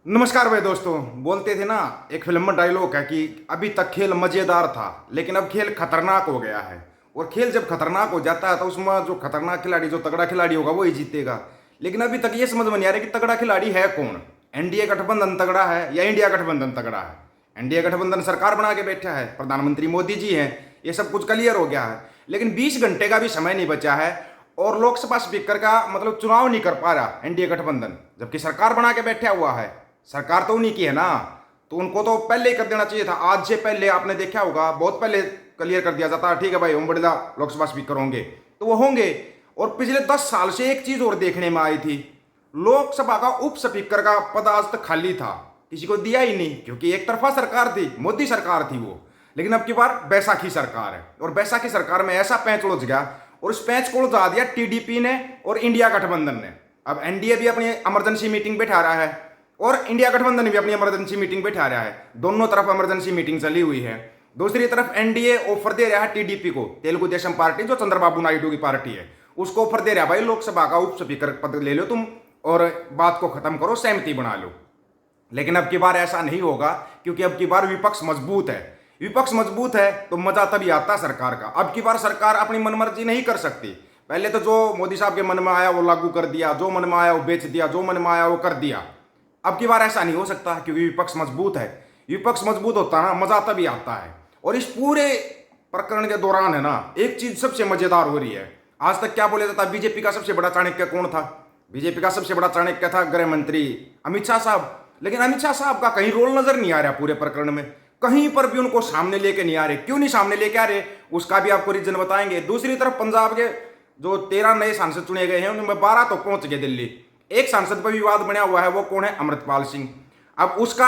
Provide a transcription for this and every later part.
नमस्कार भाई दोस्तों। बोलते थे ना, एक फिल्म में डायलॉग है कि अभी तक खेल मजेदार था लेकिन अब खेल खतरनाक हो गया है। और खेल जब खतरनाक हो जाता है तो उसमें जो खतरनाक खिलाड़ी, जो तगड़ा खिलाड़ी होगा, वो ही जीतेगा। लेकिन अभी तक ये समझ में नहीं आ रहा कि तगड़ा खिलाड़ी है कौन। एनडीए गठबंधन तगड़ा है या इंडिया गठबंधन तगड़ा है। एनडीए गठबंधन सरकार बना के बैठा है, प्रधानमंत्री मोदी जी हैं, ये सब कुछ क्लियर हो गया है। लेकिन 20 घंटे का भी समय नहीं बचा है और लोकसभा स्पीकर का मतलब चुनाव नहीं कर पा रहा एनडीए गठबंधन, जबकि सरकार बना के बैठा हुआ है। सरकार तो उन्हीं की है ना, तो उनको तो पहले ही कर देना चाहिए था। आज से पहले आपने देखा होगा, बहुत पहले क्लियर कर दिया जाता है, ठीक है भाई ओम बिरला लोकसभा स्पीकर होंगे तो वो होंगे। और पिछले 10 साल से एक चीज और देखने में आई थी, लोकसभा का उप स्पीकर का पद आज तक खाली था, किसी को दिया ही नहीं, क्योंकि एक तरफा सरकार थी, मोदी सरकार थी वो। लेकिन अब की बार बैसाखी सरकार है और बैसाखी सरकार में ऐसा पैंच उलझ गया और उस पैंच को उलझा दिया टीडीपी ने और इंडिया गठबंधन ने। अब एनडीए भी अपनी इमरजेंसी मीटिंग बैठा रहा है और इंडिया गठबंधन भी अपनी इमरजेंसी मीटिंग बैठा रहा है। दोनों तरफ इमरजेंसी मीटिंग चली हुई है। दूसरी तरफ एनडीए ऑफर दे रहा है टीडीपी को, तेलुगु देशम पार्टी जो चंद्रबाबू नायडू की पार्टी है, उसको ऑफर दे रहा है, भाई लोकसभा का उप स्पीकर पद ले लो तुम और बात को खत्म करो, सहमति बना लो। लेकिन अब की बार ऐसा नहीं होगा, क्योंकि अब की बार विपक्ष मजबूत है। विपक्ष मजबूत है तो मजा तभी आता है सरकार का। अब की बार सरकार अपनी मनमर्जी नहीं कर सकती। पहले तो जो मोदी साहब के मन में आया वो लागू कर दिया, जो मन में आया वो बेच दिया, जो मन में आया वो कर दिया। अब की बार ऐसा नहीं हो सकता, क्योंकि विपक्ष मजबूत है। विपक्ष मजबूत होता है ना, मजा तभी आता है। और इस पूरे प्रकरण के दौरान है ना, एक चीज सबसे मजेदार हो रही है। आज तक क्या बोला जाता, बीजेपी का सबसे बड़ा चाणक्य कौन था? बीजेपी का सबसे बड़ा चाणक्य था गृह मंत्री अमित शाह साहब। लेकिन अमित शाह साहब का कहीं रोल नजर नहीं आ रहा पूरे प्रकरण में, कहीं पर भी उनको सामने लेके नहीं आ रहे। क्यों नहीं सामने लेके आ रहे, उसका भी आपको रीजन बताएंगे। दूसरी तरफ पंजाब के जो 13 नए सांसद चुने गए हैं उनमें 12 तो पहुंच गए दिल्ली। एक सांसद पर विवाद बना हुआ है, वो कौन है? अमृतपाल सिंह। अब उसका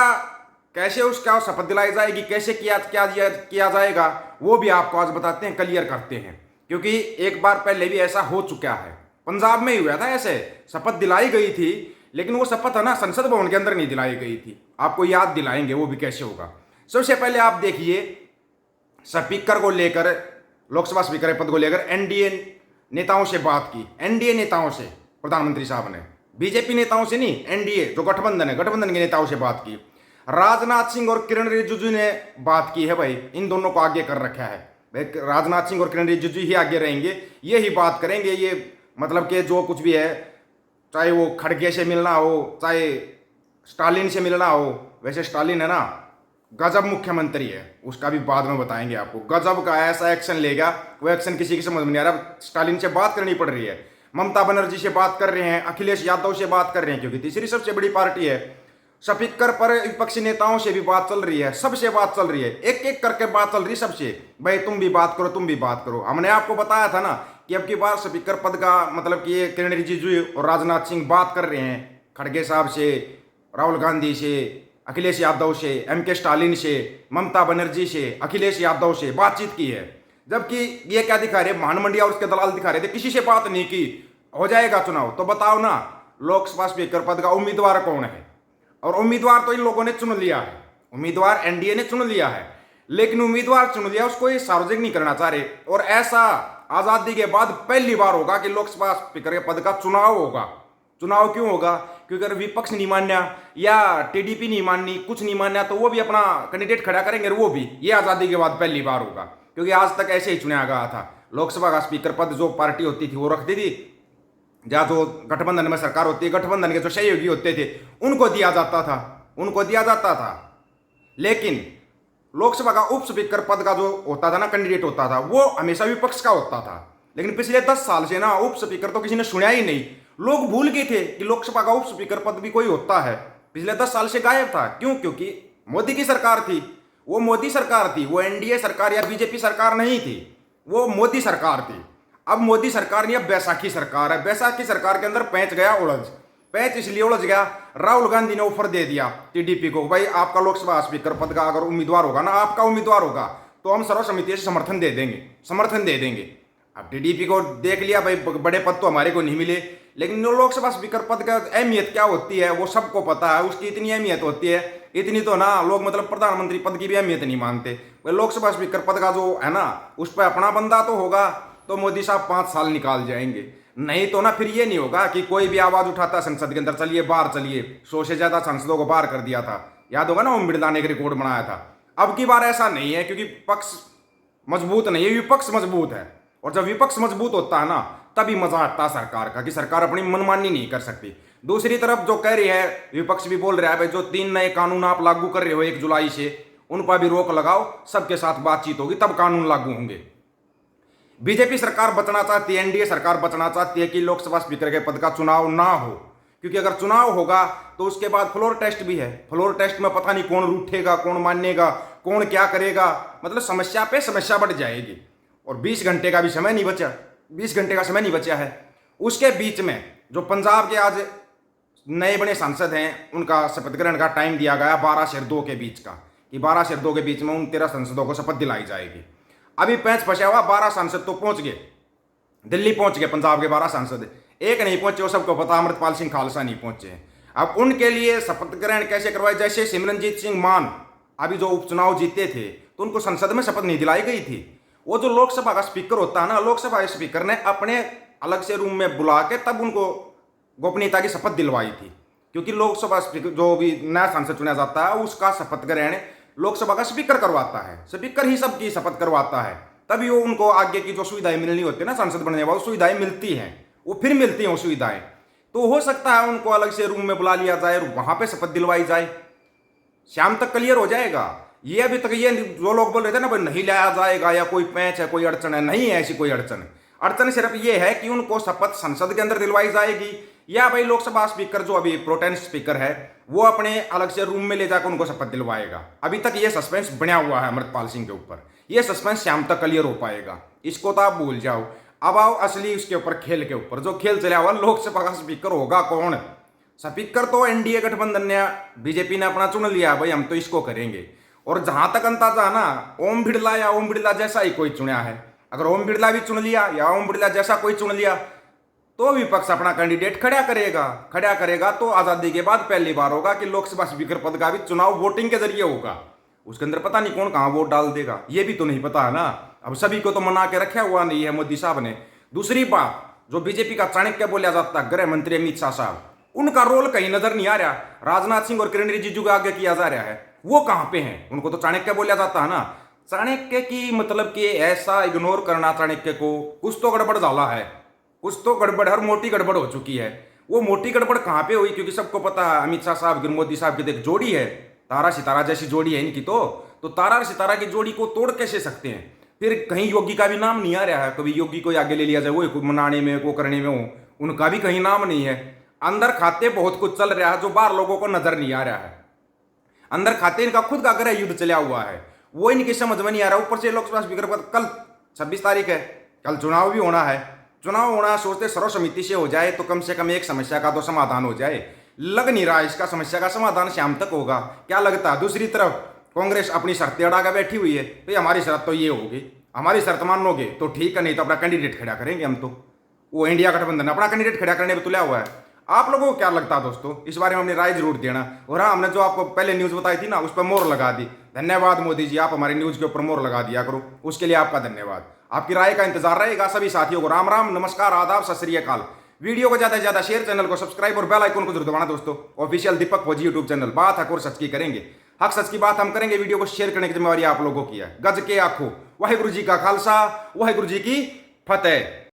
कैसे उसका शपथ दिलाई जाएगी, कैसे किया जाएगा, वो भी आपको आज बताते हैं, क्लियर करते हैं। क्योंकि एक बार पहले भी ऐसा हो चुका है, पंजाब में ही हुआ था, ऐसे शपथ दिलाई गई थी, लेकिन वो शपथ है ना संसद भवन के अंदर नहीं दिलाई गई थी। आपको याद दिलाएंगे वो भी कैसे होगा। सबसे पहले आप देखिए, स्पीकर को लेकर, लोकसभा स्पीकर पद को लेकर एनडीए नेताओं से बात की। एनडीए नेताओं से प्रधानमंत्री साहब ने, बीजेपी नेताओं से नहीं, एनडीए जो गठबंधन है, गठबंधन के नेताओं से बात की। राजनाथ सिंह और किरण रिजिजू ने बात की है, भाई इन दोनों को आगे कर रखा है। भाई राजनाथ सिंह और किरण रिजिजू ही आगे रहेंगे, ये ही बात करेंगे। ये मतलब कि जो कुछ भी है, चाहे वो खड़गे से मिलना हो, चाहे स्टालिन से मिलना हो। वैसे स्टालिन है ना, गजब मुख्यमंत्री है, उसका भी बाद में बताएंगे आपको। गजब का ऐसा एक्शन लेगा, वो एक्शन किसी की समझ में नहीं आ रहा। स्टालिन से बात करनी पड़ रही है, ममता बनर्जी से बात कर रहे हैं, अखिलेश यादव से बात कर रहे हैं, क्योंकि तीसरी सबसे बड़ी पार्टी है। स्पीकर पर विपक्षी नेताओं से भी बात चल रही है, सबसे बात चल रही है, एक एक करके बात चल रही है सबसे। भाई तुम भी बात करो, तुम भी बात करो। हमने आपको बताया था ना कि अब की बार स्पीकर पद का मतलब कि ये किरण रिजिजू और राजनाथ सिंह बात कर रहे हैं, खड़गे साहब से, राहुल गांधी से, अखिलेश यादव से, के स्टालिन से, ममता बनर्जी से, अखिलेश यादव से बातचीत की है। जबकि ये क्या दिखा रहे, महान मंडिया और उसके दलाल दिखा रहे थे, किसी से बात नहीं की। हो जाएगा चुनाव तो बताओ ना, लोकसभा स्पीकर पद का उम्मीदवार कौन है? और उम्मीदवार तो इन लोगों ने चुन लिया है, उम्मीदवार एनडीए ने चुन लिया है। लेकिन उम्मीदवार चुन लिया, उसको ये सार्वजनिक नहीं करना चाह रहे। और ऐसा आजादी के बाद पहली बार होगा कि लोकसभा स्पीकर के पद का चुनाव होगा। चुनाव क्यों होगा? क्योंकि अगर विपक्ष नहीं मान्या या टीडीपी नहीं माननी, कुछ नहीं मान्या, तो वो भी अपना कैंडिडेट खड़ा करेंगे। वो भी ये आजादी के बाद पहली बार होगा, क्योंकि आज तक ऐसे ही चुना गया था। लोकसभा का स्पीकर पद जो पार्टी होती थी वो रखती थी, जहाँ जो गठबंधन में सरकार होती है, गठबंधन के जो सहयोगी होते थे उनको दिया जाता था, उनको दिया जाता था। लेकिन लोकसभा का उप स्पीकर पद का जो होता था ना, कैंडिडेट होता था, वो हमेशा विपक्ष का होता था। लेकिन पिछले 10 साल से ना उप स्पीकर तो किसी ने सुना ही नहीं। लोग भूल गए थे कि लोकसभा का उप स्पीकर पद भी कोई होता है। पिछले 10 साल से गायब था। क्यों? क्योंकि मोदी की सरकार थी, वो मोदी सरकार थी, वो एनडीए सरकार या बीजेपी सरकार नहीं थी, वो मोदी सरकार थी। अब मोदी सरकार नहीं, अब बैसाखी सरकार है। बैसाखी सरकार के अंदर पैंच गया उलझ। पैंच इसलिए उलझ गया, राहुल गांधी ने ऑफर दे दिया टीडीपी को, भाई आपका लोकसभा स्पीकर पद का अगर उम्मीदवार होगा ना, आपका उम्मीदवार होगा तो हम सर्वसम्मति से समर्थन दे देंगे, समर्थन दे देंगे। अब टीडीपी को देख लिया, भाई बड़े पद तो हमारे को नहीं मिले। लेकिन लोकसभा स्पीकर पद का अहमियत क्या होती है वो सबको पता है। उसकी इतनी अहमियत होती है, इतनी तो ना लोग मतलब प्रधानमंत्री पद की भी अहमियत नहीं मानते। भाई लोकसभा स्पीकर पद का जो है ना, उस पर अपना बंदा तो होगा तो मोदी साहब 5 साल निकाल जाएंगे। नहीं तो ना फिर ये नहीं होगा कि कोई भी आवाज उठाता संसद के अंदर, चलिए बाहर चलिए। 100 से ज्यादा सांसदों को बाहर कर दिया था, याद होगा ना, ओम बिरला ने एक रिकॉर्ड बनाया था। अब की बार ऐसा नहीं है, क्योंकि पक्ष मजबूत नहीं है, विपक्ष मजबूत है। और जब विपक्ष मजबूत होता है ना, तभी मजा आता है सरकार का, कि सरकार अपनी मनमानी नहीं कर सकती। दूसरी तरफ जो कह रही है, विपक्ष भी बोल रहा है, भाई जो 3 नए कानून आप लागू कर रहे हो 1 जुलाई से, उन पर भी रोक लगाओ, सबके साथ बातचीत होगी तब कानून लागू होंगे। बीजेपी सरकार बचना चाहती है, एनडीए सरकार बचना चाहती है कि लोकसभा स्पीकर के पद का चुनाव ना हो, क्योंकि अगर चुनाव होगा तो उसके बाद फ्लोर टेस्ट भी है। फ्लोर टेस्ट में पता नहीं कौन रूठेगा, कौन मानेगा, कौन क्या करेगा, मतलब समस्या पे समस्या बढ़ जाएगी। और 20 घंटे का भी समय नहीं बचा, 20 घंटे का समय नहीं बचा है। उसके बीच में जो पंजाब के आज नए बने सांसद हैं, उनका शपथ ग्रहण का टाइम दिया गया 12 से 2 के बीच का, कि 12 से 2 के बीच में उन 13 सांसदों को शपथ दिलाई जाएगी। अभी पैंच फंसा हुआ, 12 सांसद तो पहुंच गए, दिल्ली पहुंच गए। पंजाब के 12 सांसद, एक नहीं पहुंचे, वो सबको पता, अमृतपाल सिंह खालसा नहीं पहुंचे हैं। अब उनके लिए शपथ ग्रहण कैसे करवाए? जैसे सिमरनजीत सिंह मान अभी जो उपचुनाव जीते थे, तो उनको संसद में शपथ नहीं दिलाई गई थी। वो जो लोकसभा का स्पीकर होता है ना, लोकसभा स्पीकर ने अपने अलग से रूम में बुला के तब उनको गोपनीयता की शपथ दिलवाई थी, क्योंकि लोकसभा स्पीकर जो भी नया सांसद चुना जाता है, उसका शपथ ग्रहण लोकसभा का स्पीकर करवाता है। स्पीकर ही सबकी शपथ करवाता है, तभी वो उनको आगे की जो सुविधाएं मिलनी होती है ना सांसद बनने के बाद, सुविधाएं मिलती हैं, वो फिर मिलती हैं वो सुविधाएं। तो हो सकता है उनको अलग से रूम में बुला लिया जाए और वहां पे शपथ दिलवाई जाए। शाम तक क्लियर हो जाएगा। ये अभी तक ये जो लोग बोल रहे थे ना, भाई नहीं लाया जाएगा या कोई पैंच है, कोई अड़चन है, नहीं है ऐसी कोई अड़चन। अड़चन सिर्फ ये है कि उनको शपथ संसद के अंदर दिलवाई जाएगी, या भाई लोकसभा स्पीकर जो अभी प्रोटेम स्पीकर है, वो अपने अलग से रूम में ले जाकर उनको शपथ दिलवाएगा। अभी तक ये सस्पेंस बना हुआ है अमृतपाल सिंह के ऊपर। ये सस्पेंस शाम तक क्लियर हो पाएगा, इसको तो आप भूल जाओ। अब आओ असली उसके ऊपर, खेल के ऊपर। जो खेल चला हुआ, लोकसभा का स्पीकर होगा कौन? स्पीकर तो एनडीए गठबंधन ने, बीजेपी ने अपना चुन लिया, भाई हम तो इसको करेंगे। और जहां तक अंदाजा है ना, ओम बिड़ला या ओम बिड़ला जैसा ही कोई चुना है। अगर ओम बिड़ला भी चुन लिया या ओम बिड़ला जैसा कोई चुन लिया, तो विपक्ष अपना कैंडिडेट खड़ा करेगा। तो आजादी के बाद पहली बार होगा कि लोकसभा स्पीकर पद का भी चुनाव वोटिंग के जरिए होगा। उसके अंदर पता नहीं कौन कहां वोट डाल देगा, ये भी तो नहीं पता है ना। अब सभी को तो मना के रखा हुआ नहीं है मोदी साहब ने। दूसरी बात, जो बीजेपी का चाणक्य बोला जाता है, गृह मंत्री अमित शाह साहब, उनका रोल कहीं नजर नहीं आ रहा। राजनाथ सिंह और किरण रिजिजू के आगे किया जा रहा है, वो कहां पे हैं? उनको तो चाणक्य बोला जाता है ना। चाणक्य की मतलब कि ऐसा इग्नोर करना चाणक्य को, कुछ तो गड़बड़ डाला है, कुछ तो गड़बड़, हर मोटी गड़बड़ हो चुकी है। वो मोटी गड़बड़ कहां पे हुई? क्योंकि सबको पता है अमित शाह साहब की मोदी साहब की एक जोड़ी है, तारा सितारा जैसी जोड़ी है इनकी। तो तारा और सितारा की जोड़ी को तोड़ कैसे सकते हैं? फिर कहीं योगी का भी नाम नहीं आ रहा है। कभी योगी को आगे ले लिया जाए, वो मनाने में, वो करने में हो, उनका भी कहीं नाम नहीं है। अंदर खाते बहुत कुछ चल रहा है जो बाहर लोगों को नजर नहीं आ रहा है। अंदर खाते इनका खुद का गृह युद्ध चला हुआ है, वो इनकी समझ में नहीं आ रहा। ऊपर से लोकसभा स्पीकर पद, कल 26 तारीख है, कल चुनाव भी होना है। चुनाव होना सोचते सर्वसम्मति से हो जाए तो कम से कम एक समस्या का तो समाधान हो जाए। लग नहीं रहा इसका समस्या का समाधान शाम तक होगा, क्या लगता है? दूसरी तरफ कांग्रेस अपनी शर्तें अड़ा के बैठी हुई है, तो हमारी शर्त तो ये होगी, हमारी शर्त मानोगे तो ठीक है, नहीं तो अपना कैंडिडेट खड़ा करेंगे हम। तो वो इंडिया गठबंधन अपना कैंडिडेट खड़ा करने पर तुला हुआ है। आप लोगों को क्या लगता है दोस्तों? इस बारे में अपनी राय जरूर देना। और हाँ, हमने जो आपको पहले न्यूज़ बताई थी ना, उस पर मोहर लगा दी। धन्यवाद मोदी जी, आप हमारी न्यूज़ के ऊपर मोहर लगा दिया करो, उसके लिए आपका धन्यवाद। आपकी राय का इंतजार रहेगा। सभी साथियों को राम राम, नमस्कार, आदाब, सत श्री अकाल। वीडियो को ज्यादा से ज्यादा शेयर, चैनल को सब्सक्राइब और बेल आइकन को जरूर दबाना दोस्तों। ऑफिशियल दीपक फौजी यूट्यूब चैनल, बात हक और सच की करेंगे, हक सच की बात हम करेंगे। वीडियो को शेयर करने की जिम्मेवारी आप लोगों की है। गज के आखो, वाहिगुरु जी का खालसा, वाहिगुरु जी की फतेह।